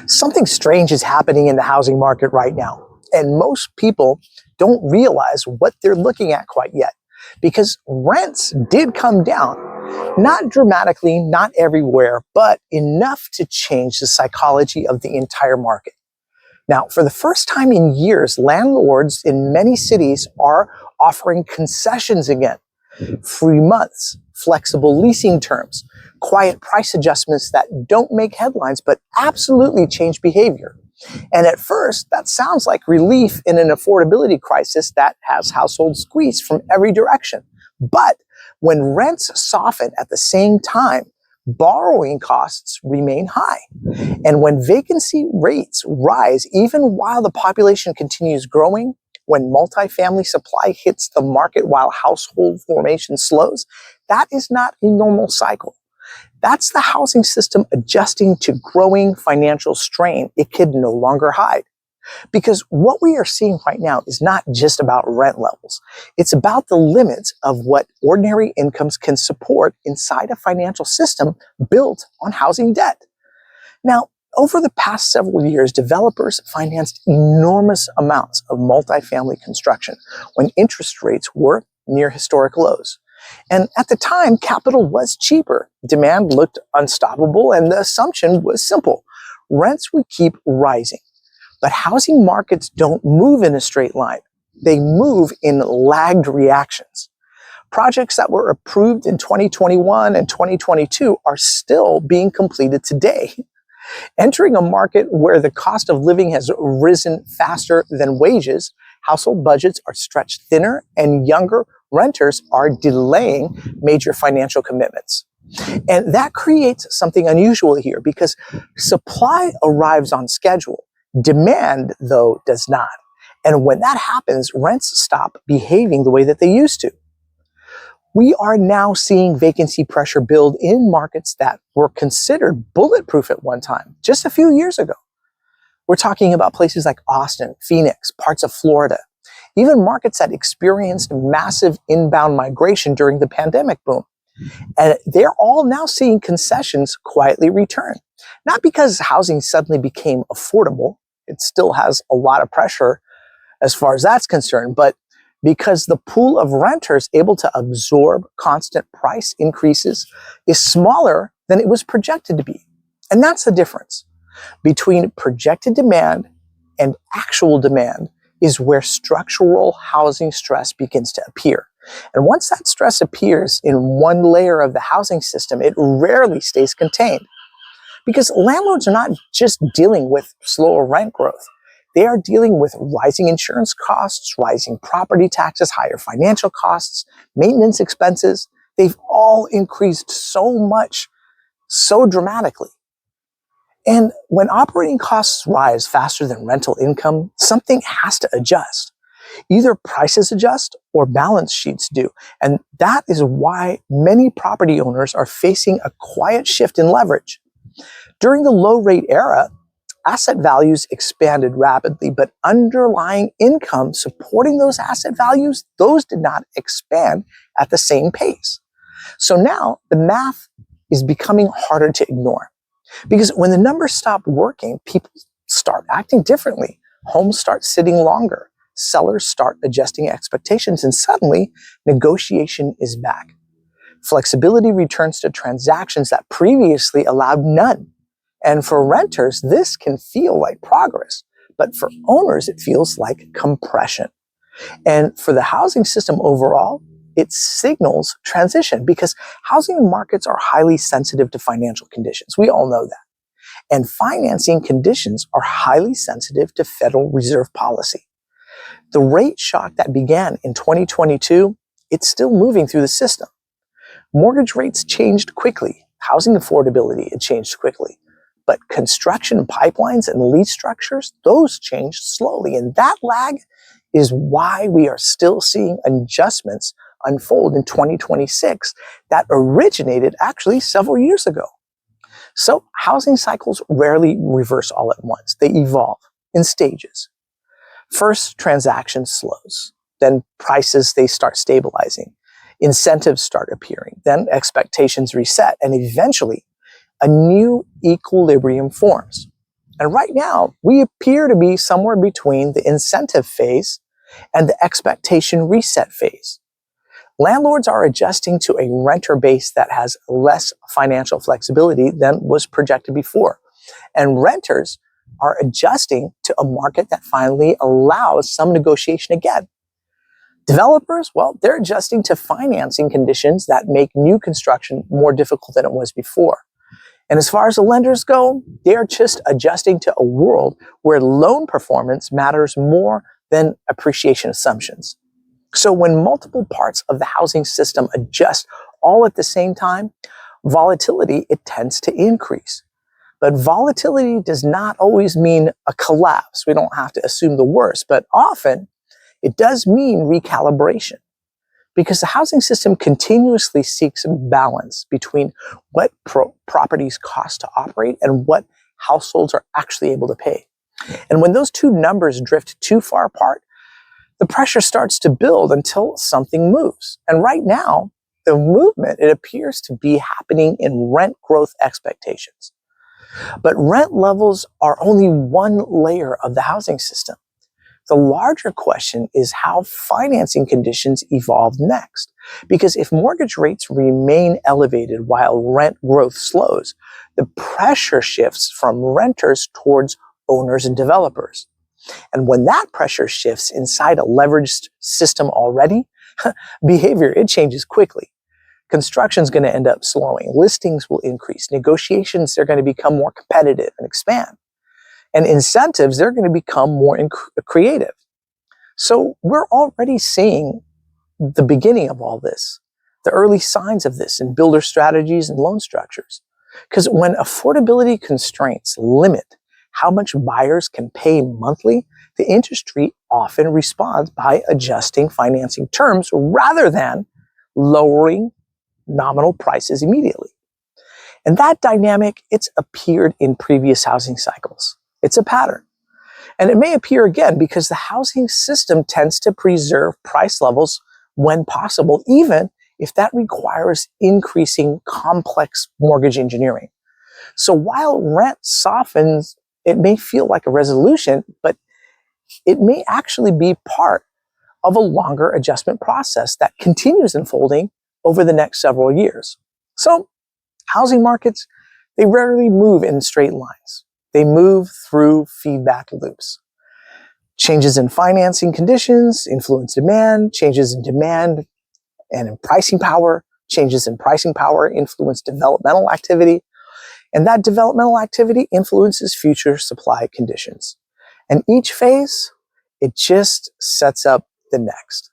Something strange is happening in the housing market right now, and most people don't realize what they're looking at quite yet because rents did come down. Not dramatically, not everywhere, but enough to change the psychology of the entire market. Now, for the first time in years, landlords in many cities are offering concessions again. Free months, flexible leasing terms, quiet price adjustments that don't make headlines but absolutely change behavior. And at first, that sounds like relief in an affordability crisis that has households squeezed from every direction. But when rents soften at the same time, borrowing costs remain high. And when vacancy rates rise, even while the population continues growing, when multifamily supply hits the market while household formation slows, that is not a normal cycle. That's the housing system adjusting to growing financial strain it could no longer hide. Because what we are seeing right now is not just about rent levels. It's about the limits of what ordinary incomes can support inside a financial system built on housing debt. Now, over the past several years, developers financed enormous amounts of multifamily construction when interest rates were near historic lows. And at the time, capital was cheaper, demand looked unstoppable, and the assumption was simple: rents would keep rising. But housing markets don't move in a straight line. They move in lagged reactions. Projects that were approved in 2021 and 2022 are still being completed today. Entering a market where the cost of living has risen faster than wages, household budgets are stretched thinner, and younger renters are delaying major financial commitments. And that creates something unusual here because supply arrives on schedule. Demand, though, does not. And when that happens, rents stop behaving the way that they used to. We are now seeing vacancy pressure build in markets that were considered bulletproof at one time, just a few years ago. We're talking about places like Austin, Phoenix, parts of Florida, even markets that experienced massive inbound migration during the pandemic boom. And they're all now seeing concessions quietly return. Not because housing suddenly became affordable, it still has a lot of pressure as far as that's concerned, but because the pool of renters able to absorb constant price increases is smaller than it was projected to be. And that's the difference between projected demand and actual demand is where structural housing stress begins to appear. And once that stress appears in one layer of the housing system, it rarely stays contained. Because landlords are not just dealing with slower rent growth. They are dealing with rising insurance costs, rising property taxes, higher financial costs, maintenance expenses. They've all increased so much, so dramatically. And when operating costs rise faster than rental income, something has to adjust. Either prices adjust or balance sheets do. And that is why many property owners are facing a quiet shift in leverage. During the low rate era, asset values expanded rapidly, but underlying income supporting those asset values, those did not expand at the same pace. So now the math is becoming harder to ignore. Because when the numbers stop working, people start acting differently. Homes start sitting longer. Sellers start adjusting expectations, and suddenly negotiation is back. Flexibility returns to transactions that previously allowed none. And for renters, this can feel like progress, but for owners, it feels like compression. And for the housing system overall, it signals transition because housing markets are highly sensitive to financial conditions. We all know that. And financing conditions are highly sensitive to Federal Reserve policy. The rate shock that began in 2022, it's still moving through the system. Mortgage rates changed quickly. Housing affordability, it changed quickly. But construction pipelines and lease structures, those changed slowly. And that lag is why we are still seeing adjustments unfold in 2026 that originated actually several years ago. So housing cycles rarely reverse all at once. They evolve in stages. First, transaction slows. Then prices, they start stabilizing. Incentives start appearing. Then expectations reset. And eventually, a new equilibrium forms. And right now, we appear to be somewhere between the incentive phase and the expectation reset phase. Landlords are adjusting to a renter base that has less financial flexibility than was projected before. And renters are adjusting to a market that finally allows some negotiation again. Developers, well, they're adjusting to financing conditions that make new construction more difficult than it was before. And as far as the lenders go, they're just adjusting to a world where loan performance matters more than appreciation assumptions. So when multiple parts of the housing system adjust all at the same time, volatility, it tends to increase. But volatility does not always mean a collapse. We don't have to assume the worst, but often it does mean recalibration, because the housing system continuously seeks balance between what properties cost to operate and what households are actually able to pay. And when those two numbers drift too far apart, the pressure starts to build until something moves. And right now, the movement, it appears to be happening in rent growth expectations. But rent levels are only one layer of the housing system. The larger question is how financing conditions evolve next. Because if mortgage rates remain elevated while rent growth slows, the pressure shifts from renters towards owners and developers. And when that pressure shifts inside a leveraged system already, behavior, it changes quickly. Construction is going to end up slowing. Listings will increase. Negotiations, they're going to become more competitive and expand. And incentives, they're going to become more creative. So we're already seeing the beginning of all this, the early signs of this in builder strategies and loan structures. Because when affordability constraints limit how much buyers can pay monthly, the industry often responds by adjusting financing terms rather than lowering nominal prices immediately. And that dynamic, it's appeared in previous housing cycles. It's a pattern. And it may appear again because the housing system tends to preserve price levels when possible, even if that requires increasing complex mortgage engineering. So while rent softens, it may feel like a resolution, but it may actually be part of a longer adjustment process that continues unfolding over the next several years. So housing markets, they rarely move in straight lines. They move through feedback loops. Changes in financing conditions influence demand, changes in demand and in pricing power, changes in pricing power influence developmental activity, and that developmental activity influences future supply conditions. And each phase, it just sets up the next.